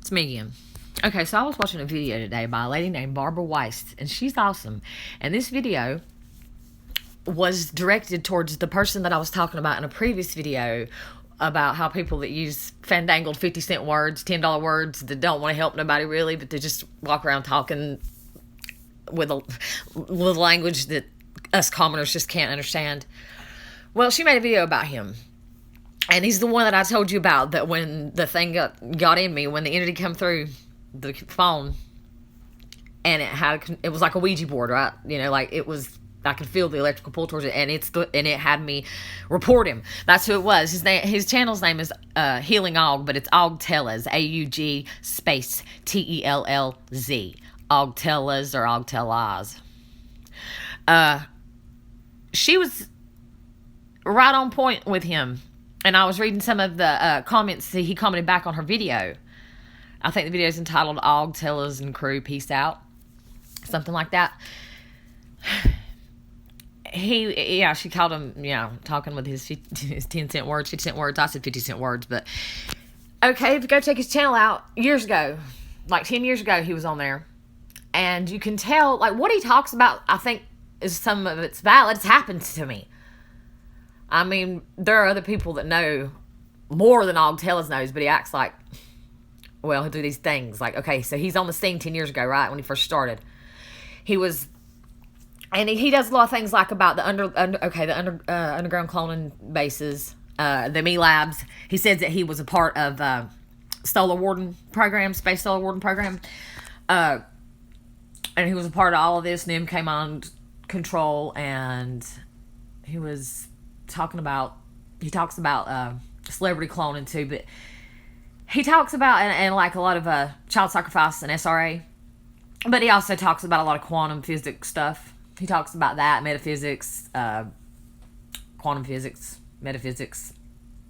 It's me again. Okay, so I was watching a video today by a lady named Barb Wiest, and she's awesome. And this video was directed towards the person that I was talking about in a previous video about how people that use fandangled 50-cent words, $10 words, that don't want to help nobody really, but they just walk around talking with a language that us commoners just can't understand. Well, she made a video about him. And he's the one that I told you about, that when the thing got in me, when the entity come through the phone, and it was like a Ouija board, right? You know, like it was, I could feel the electrical pull towards it, and it had me report him. That's who it was. His channel's name is Healing Aug, but it's Aug Tellez, AUG space TELLZ, Aug Tellez or Aug Tellez. She was right on point with him. And I was reading some of the comments he commented back on her video. I think the video is entitled Aug Tellez and Crew, Peace Out. Something like that. She called him, talking with his 10-cent words, 50-cent words. I said 50-cent words, but okay, if you go check his channel out, years ago, like 10 years ago, he was on there. And you can tell, like, what he talks about, I think, is some of it's valid. It's happened to me. I mean, there are other people that know more than Aug Tellez knows, but he acts like, well, he'll do these things. Like, okay, so he's on the scene 10 years ago, right, when he first started. He was, and he does a lot of things like about the underground cloning bases, the Me Labs. He says that he was a part of Solar Warden program, Space Solar Warden program, and he was a part of all of this, and then came on control, and he talks about celebrity cloning too, but he talks about and like a lot of child sacrifice and SRA, but he also talks about a lot of quantum physics stuff. He talks about that, metaphysics, quantum physics, metaphysics,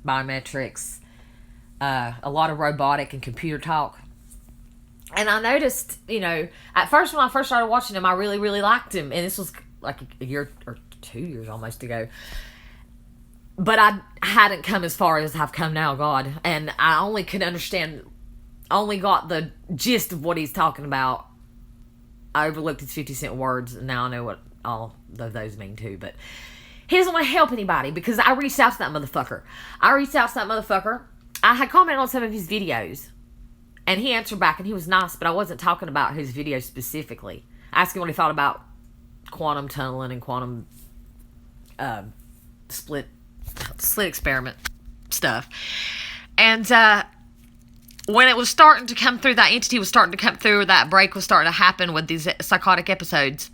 biometrics, a lot of robotic and computer talk. And I noticed, at first when I first started watching him, I really, really liked him, and this was like a year or 2 years almost ago. But I hadn't come as far as I've come now, God. And I only got the gist of what he's talking about. I overlooked his 50-cent words, and now I know what all of those mean too. But he doesn't want to help anybody, because I reached out to that motherfucker. I had commented on some of his videos, and he answered back, and he was nice, but I wasn't talking about his videos specifically. Asking what he thought about quantum tunneling and quantum slit experiment stuff. And when it was starting to come through, that entity was starting to come through, that break was starting to happen with these psychotic episodes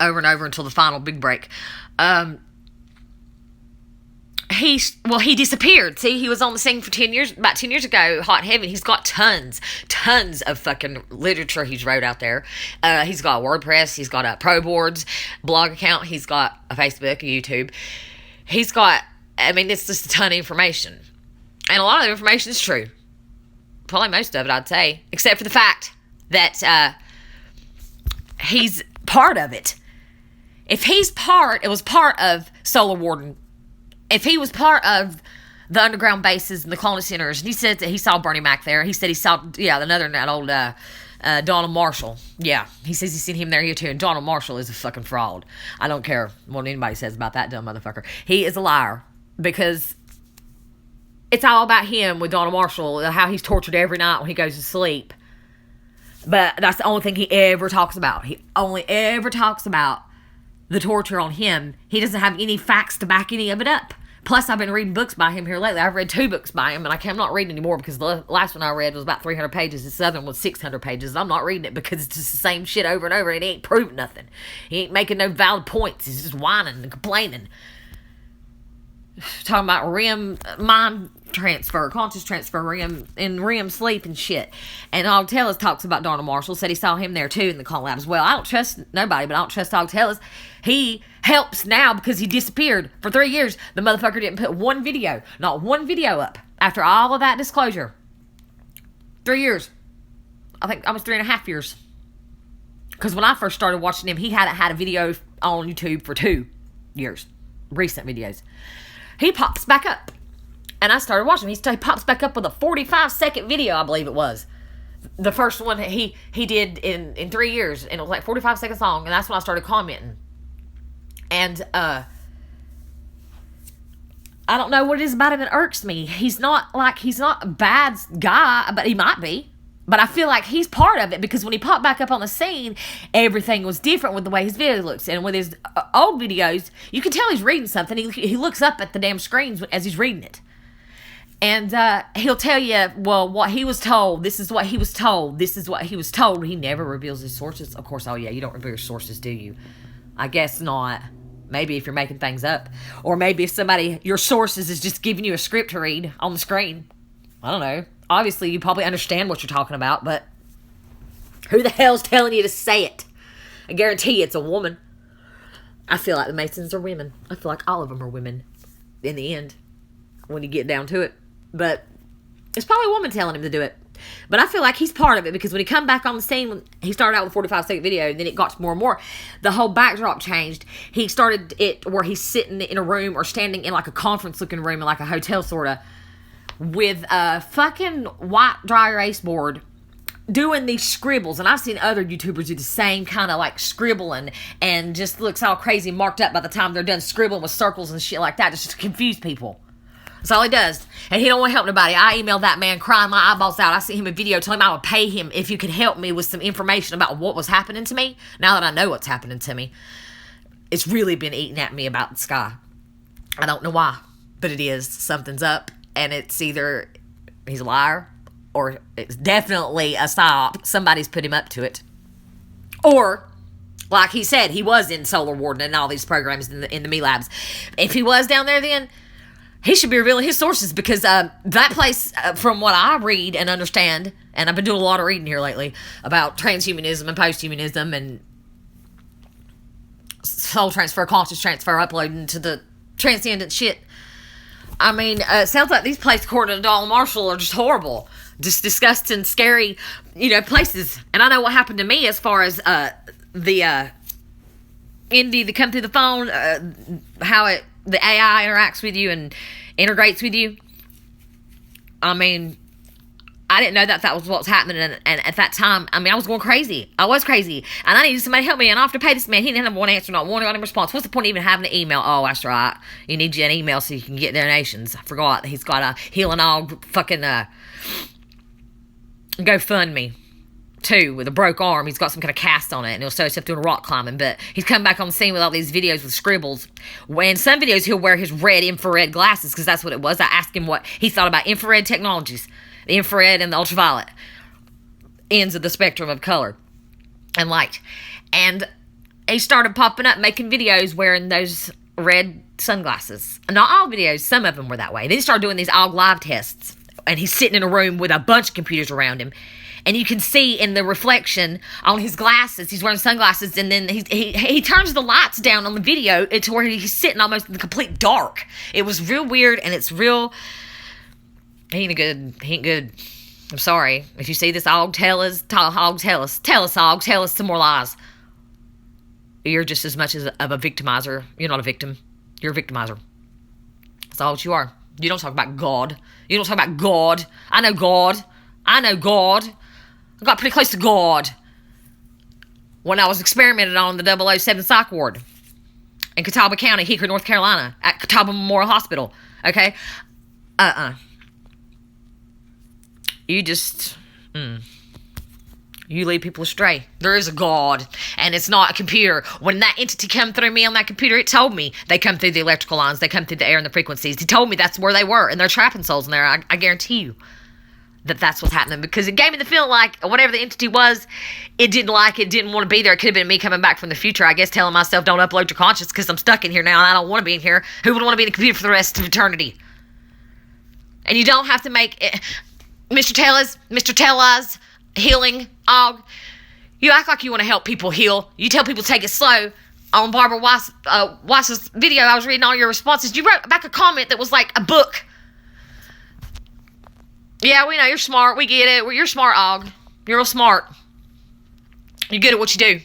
over and over until the final big break. He disappeared. See, he was on the scene for 10 years, about 10 years ago, hot and heavy. He's got tons of fucking literature he's wrote out there. He's got WordPress, he's got a Pro Boards blog account, he's got a Facebook, a YouTube. He's got, it's just a ton of information. And a lot of the information is true. Probably most of it, I'd say. Except for the fact that he's part of it. If it was part of Solar Warden. If he was part of the underground bases and the cloning centers, and he said that he saw Bernie Mac there. He said he saw, that old Donald Marshall. Yeah, he says he's seen him there here too. And Donald Marshall is a fucking fraud. I don't care what anybody says about that dumb motherfucker. He is a liar, because it's all about him with Donald Marshall, how he's tortured every night when he goes to sleep. But that's the only thing he ever talks about. He only ever talks about the torture on him. He doesn't have any facts to back any of it up. Plus, I've been reading books by him here lately. I've read 2 books by him, and I'm not reading anymore, because the last one I read was about 300 pages. This other one was 600 pages. I'm not reading it because it's just the same shit over and over, and he ain't proving nothing. He ain't making no valid points. He's just whining and complaining. Talking about REM mind transfer, conscious transfer, REM sleep and shit. And Aug Tellez talks about Donald Marshall, said he saw him there too in the call lab as well. I don't trust nobody, but I don't trust Aug Tellez. He helps now because he disappeared for 3 years. The motherfucker didn't put not one video up after all of that disclosure. 3 years. I think almost 3.5 years. Because when I first started watching him, he hadn't had a video on YouTube for 2 years. Recent videos. He pops back up. And I started watching him. He pops back up with a 45-second video, I believe it was. The first one he did in 3 years. And it was like 45 seconds long. And that's when I started commenting. And, I don't know what it is about him that irks me. He's not a bad guy, but he might be. But I feel like he's part of it because when he popped back up on the scene, everything was different with the way his video looks. And with his old videos, you can tell he's reading something. He looks up at the damn screens as he's reading it. And he'll tell you, well, what he was told, this is what he was told, this is what he was told. He never reveals his sources. Of course, oh yeah, you don't reveal your sources, do you? I guess not. Maybe if you're making things up. Or maybe if your sources is just giving you a script to read on the screen. I don't know. Obviously, you probably understand what you're talking about, but who the hell's telling you to say it? I guarantee you it's a woman. I feel like the Masons are women. I feel like all of them are women in the end when you get down to it. But it's probably a woman telling him to do it. But I feel like he's part of it because when he come back on the scene, when he started out with a 45-second video, and then it got more and more. The whole backdrop changed. He started it where he's sitting in a room or standing in like a conference-looking room in like a hotel sort of with a fucking white dry erase board doing these scribbles. And I've seen other YouTubers do the same kind of like scribbling and just looks all crazy marked up by the time they're done scribbling with circles and shit like that just to confuse people. That's all he does. And he don't want to help nobody. I emailed that man crying my eyeballs out. I sent him a video telling him I would pay him if you could help me with some information about what was happening to me. Now that I know what's happening to me, it's really been eating at me about the sky. I don't know why, but it is. Something's up. And it's either he's a liar or it's definitely a psyop. Somebody's put him up to it. Or, like he said, he was in Solar Warden and all these programs in the Me Labs. If he was down there then, he should be revealing his sources because that place, from what I read and understand, and I've been doing a lot of reading here lately about transhumanism and posthumanism and soul transfer, conscious transfer, uploading to the transcendent shit. I mean, it sounds like these places, according to Donald Marshall, are just horrible. Just disgusting, scary, places. And I know what happened to me as far as the entity that come through the phone, how the AI interacts with you and integrates with you. I mean, I didn't know that was what was happening. And at that time, I mean, I was going crazy. I was crazy. And I needed somebody to help me. And I have to pay this man. He didn't have one answer, not one response. What's the point of even having an email? Oh, that's right. You need an email so you can get donations. I forgot. He's got a Healing Aug fucking GoFundMe, too, with a broke arm. He's got some kind of cast on it. And he'll show himself doing rock climbing. But he's come back on the scene with all these videos with scribbles. When some videos, he'll wear his red infrared glasses because that's what it was. I asked him what he thought about infrared technologies. The infrared and the ultraviolet ends of the spectrum of color and light. And he started popping up making videos wearing those red sunglasses. Not all videos, some of them were that way. Then he started doing these Aug live tests. And he's sitting in a room with a bunch of computers around him. And you can see in the reflection on his glasses, he's wearing sunglasses, and then he turns the lights down on the video to where he's sitting almost in the complete dark. It was real weird, and it's real... He ain't good. I'm sorry. If you see this Aug Tellez, Aug Tellez. Tell us some more lies. You're just as much of a victimizer. You're not a victim. You're a victimizer. That's all what you are. You don't talk about God. You don't talk about God. I know God. I got pretty close to God when I was experimented on the 007 psych ward in Catawba County, Hickory, North Carolina, at Catawba Memorial Hospital. Okay? You just, you lead people astray. There is a God, and it's not a computer. When that entity come through me on that computer, it told me they come through the electrical lines, they come through the air and the frequencies. He told me that's where they were, and they're trapping souls in there. I guarantee you that's what's happening, because it gave me the feeling like whatever the entity was, it didn't want to be there. It could have been me coming back from the future, I guess, telling myself, don't upload your conscience because I'm stuck in here now, and I don't want to be in here. Who would want to be in the computer for the rest of eternity? And you don't have to make it... Mr. Tellez, healing, Aug, you act like you want to help people heal. You tell people to take it slow. On Barb Wiest's video, I was reading all your responses. You wrote back a comment that was like a book. Yeah, we know you're smart. We get it. You're smart, Aug. You're real smart. You're good at what you do.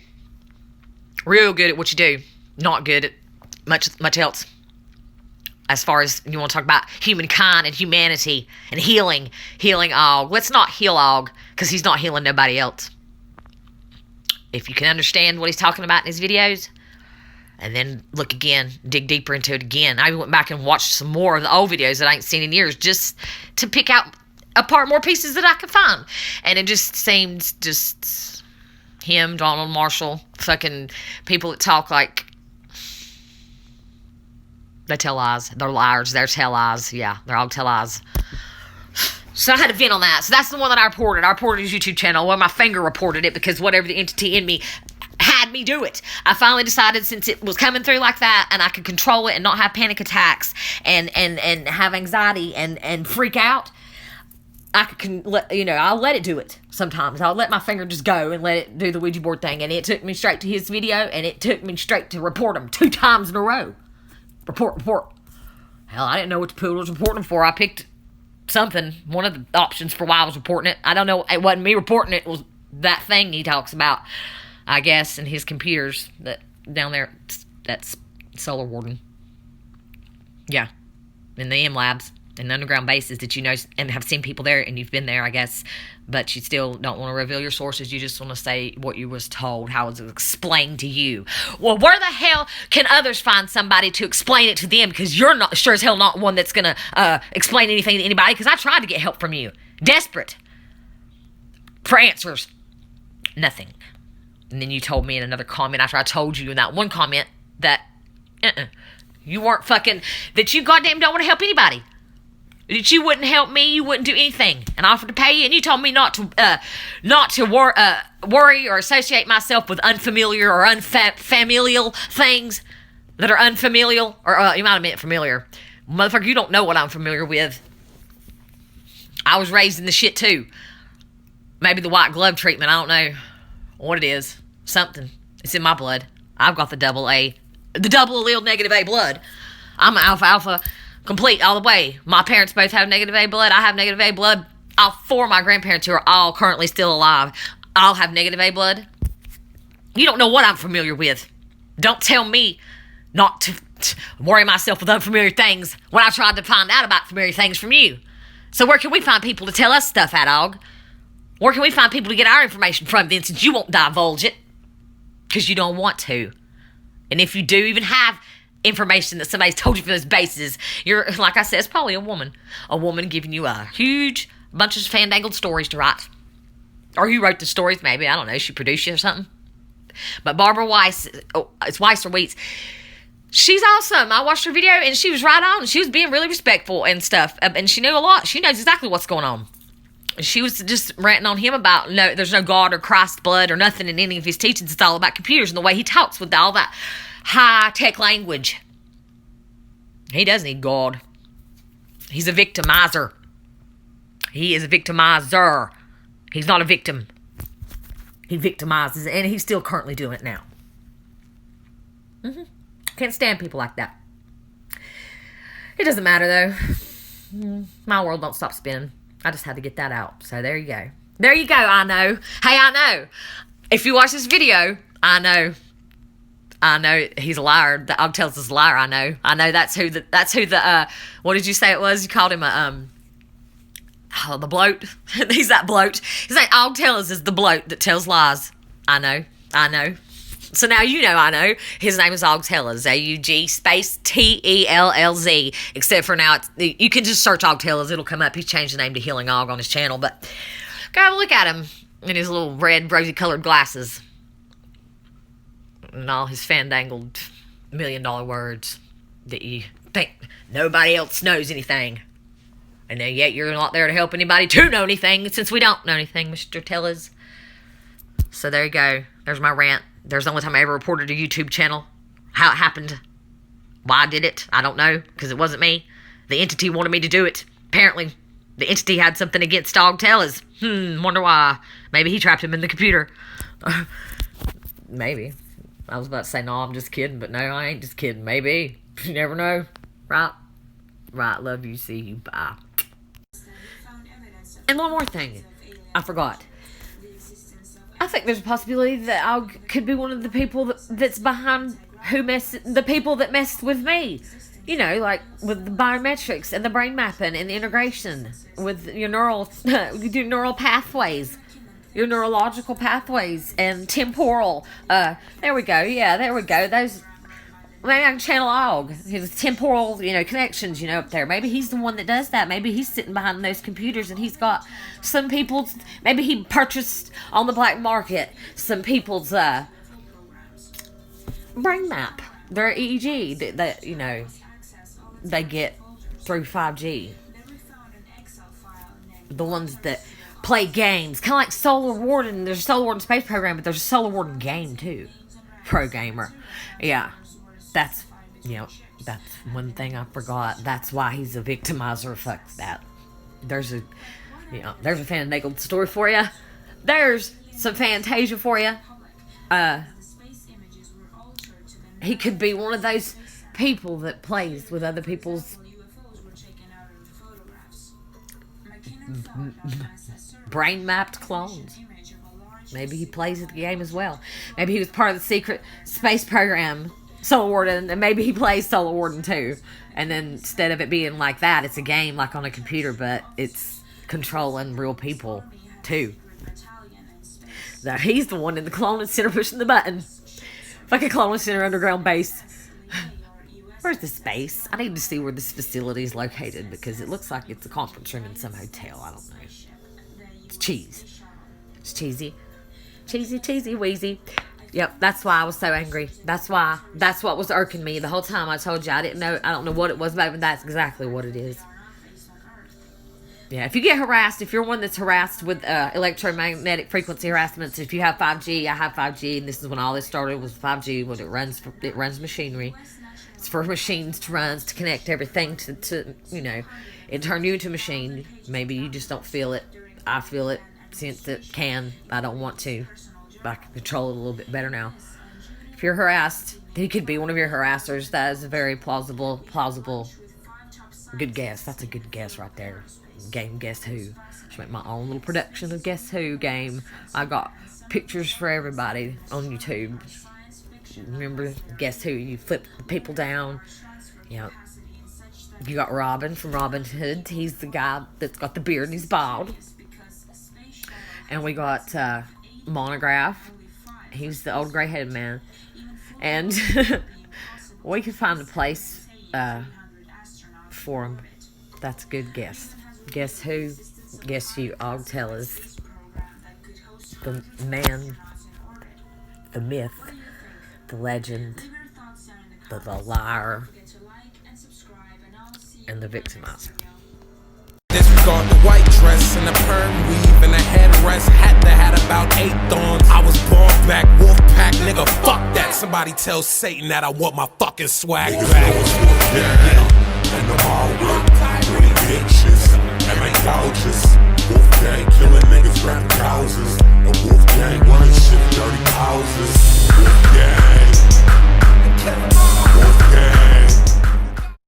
Real good at what you do. Not good at much else. As far as you want to talk about humankind and humanity and healing Aug. Let's not heal Aug, because he's not healing nobody else. If you can understand what he's talking about in his videos, and then look again, dig deeper into it again. I went back and watched some more of the old videos that I ain't seen in years, just to pick out apart more pieces that I could find. And it just seemed just him, Donald Marshall, fucking people that talk like they tell lies. They're liars. They're tell lies. Yeah, they're all tell lies. So I had to vent on that. So that's the one that I reported. I reported his YouTube channel. Well, my finger reported it because whatever the entity in me had me do it. I finally decided, since it was coming through like that and I could control it and not have panic attacks and have anxiety and freak out, I could, I'll let it do it sometimes. I'll let my finger just go and let it do the Ouija board thing. And it took me straight to his video, and it took me straight to report him 2 times in a row. Report. Hell, I didn't know what the poodle was reporting him for. I picked something, one of the options for why I was reporting it. I don't know. It wasn't me reporting it. It was that thing he talks about, I guess, in his computers that down there. That's Solar Warden. Yeah. In the M Labs. In the underground bases that you know and have seen people there, and you've been there, I guess, but you still don't want to reveal your sources. You just want to say what you was told, how it was explained to you. Well, where the hell can others find somebody to explain it to them? Because you're not sure as hell not one that's going to explain anything to anybody, because I tried to get help from you. Desperate for answers. Nothing. And then you told me in another comment, after I told you in that one comment that you weren't fucking, that you goddamn don't want to help anybody. That you wouldn't help me, you wouldn't do anything, and I offered to pay you, and you told me not to worry or associate myself with unfamiliar or unfamilial things that are unfamiliar, or you might have meant familiar. Motherfucker, you don't know what I'm familiar with. I was raised in the shit too. Maybe the white glove treatment, I don't know what it is. Something. It's in my blood. I've got the double allele negative A blood. I'm an alpha. Complete all the way. My parents both have negative A blood. I have negative A blood. All 4 of my grandparents who are all currently still alive all have negative A blood. You don't know what I'm familiar with. Don't tell me not to worry myself with unfamiliar things when I tried to find out about familiar things from you. So where can we find people to tell us stuff at, Aug? Where can we find people to get our information from then, since you won't divulge it? Because you don't want to. And if you do even have information that somebody's told you from those bases, you're, like I said, it's probably a woman giving you a huge bunch of fandangled stories to write. Or you wrote the stories, maybe, I don't know, she produced you or something. But Barbara Wiest, it's Wiest or Wiest, she's awesome. I watched her video and she was right on. She was being really respectful and stuff, and she knew a lot. She knows exactly what's going on. She was just ranting on him about, no, there's no God or Christ blood or nothing in any of his teachings. It's all about computers and the way he talks with all that high-tech language. He does need God. He's a victimizer. He is a victimizer. He's not a victim. He victimizes, and he's still currently doing it now. Can't stand people like that. It doesn't matter, though. My world don't stop spinning. I just had to get that out. So there you go. There you go, I know. Hey, I know. If you watch this video, I know he's a liar. The Aug Tellez is a liar. I know that's who the what did you say it was? You called him the bloat. He's that bloat. He's like, Aug Tellez is the bloat that tells lies. I know. So now you know I know. His name is Aug Tellez. AUG space TELLZ. Except for now, you can just search Aug Tellez. It'll come up. He's changed the name to Healing Aug on his channel. But go have a look at him in his little red, rosy-colored glasses. And all his fandangled $1 million words that you think nobody else knows anything. And then yet you're not there to help anybody to know anything, since we don't know anything, Mr. Tellez. So there you go. There's my rant. There's the only time I ever reported a YouTube channel. How it happened. Why I did it, I don't know, because it wasn't me. The entity wanted me to do it. Apparently, the entity had something against Aug Tellez. Wonder why. Maybe he trapped him in the computer. Maybe. I was about to say, no, I'm just kidding, but no, I ain't just kidding. Maybe. You never know. Right? Love you, see you, bye. And one more thing. I forgot. I think there's a possibility that Aug could be one of the people that's behind the people that messed with me. You know, like with the biometrics and the brain mapping and the integration with your neural pathways, your neurological pathways and temporal. There we go. Yeah, there we go. Those. Maybe I can channel Aug. His temporal, connections, up there. Maybe he's the one that does that. Maybe he's sitting behind those computers and he's got some people's. Maybe he purchased on the black market some people's brain map, their EEG that they get through 5G. The ones that play games, kind of like Solar Warden. There's a Solar Warden space program, but there's a Solar Warden game too. Pro gamer, yeah. That's one thing I forgot. That's why he's a victimizer. Fuck that. There's a Fandangled story for you. There's some Fantasia for you. He could be one of those people that plays with other people's brain mapped clones. Maybe he plays the game as well. Maybe he was part of the secret space program, Solar Warden, and maybe he plays Solar Warden too. And then instead of it being like that, it's a game like on a computer, but it's controlling real people too. So he's the one in the cloning center pushing the button. Fucking cloning center underground base. Where's the space? I need to see where this facility is located because it looks like it's a conference room in some hotel. I don't know. It's cheese. It's cheesy. Cheesy, wheezy. Yep, that's why I was so angry. That's what was irking me the whole time. I told you I don't know what it was, but that's exactly what it is. Yeah, if you get harassed, if you're one that's harassed with electromagnetic frequency harassments, if you have 5G, I have 5G, and this is when all this started was 5G, when it runs machinery. It's for machines to run, to connect everything to it turned you into a machine. Maybe you just don't feel it. I feel it since it can. I don't want to. I can control it a little bit better now. If you're harassed, he could be one of your harassers. That is a very plausible, good guess. That's a good guess right there. Game Guess Who. I should make my own little production of Guess Who game. I got pictures for everybody on YouTube. Remember Guess Who? You flip the people down. You got Robin from Robin Hood. He's the guy that's got the beard and he's bald. And we got Monograph. He's the old gray-headed man. And we could find a place for him. That's a good guess. Guess who? Guess you, Aug Tellez. The man, the myth, the legend, the liar, and the victimizer. Disregard the white dress and the perm weave and the headrest. Hat that had about 8 thorns. I was born back, wolf pack, nigga, fuck that. Somebody tell Satan that I want my fucking swag back. Yeah, and the hard work.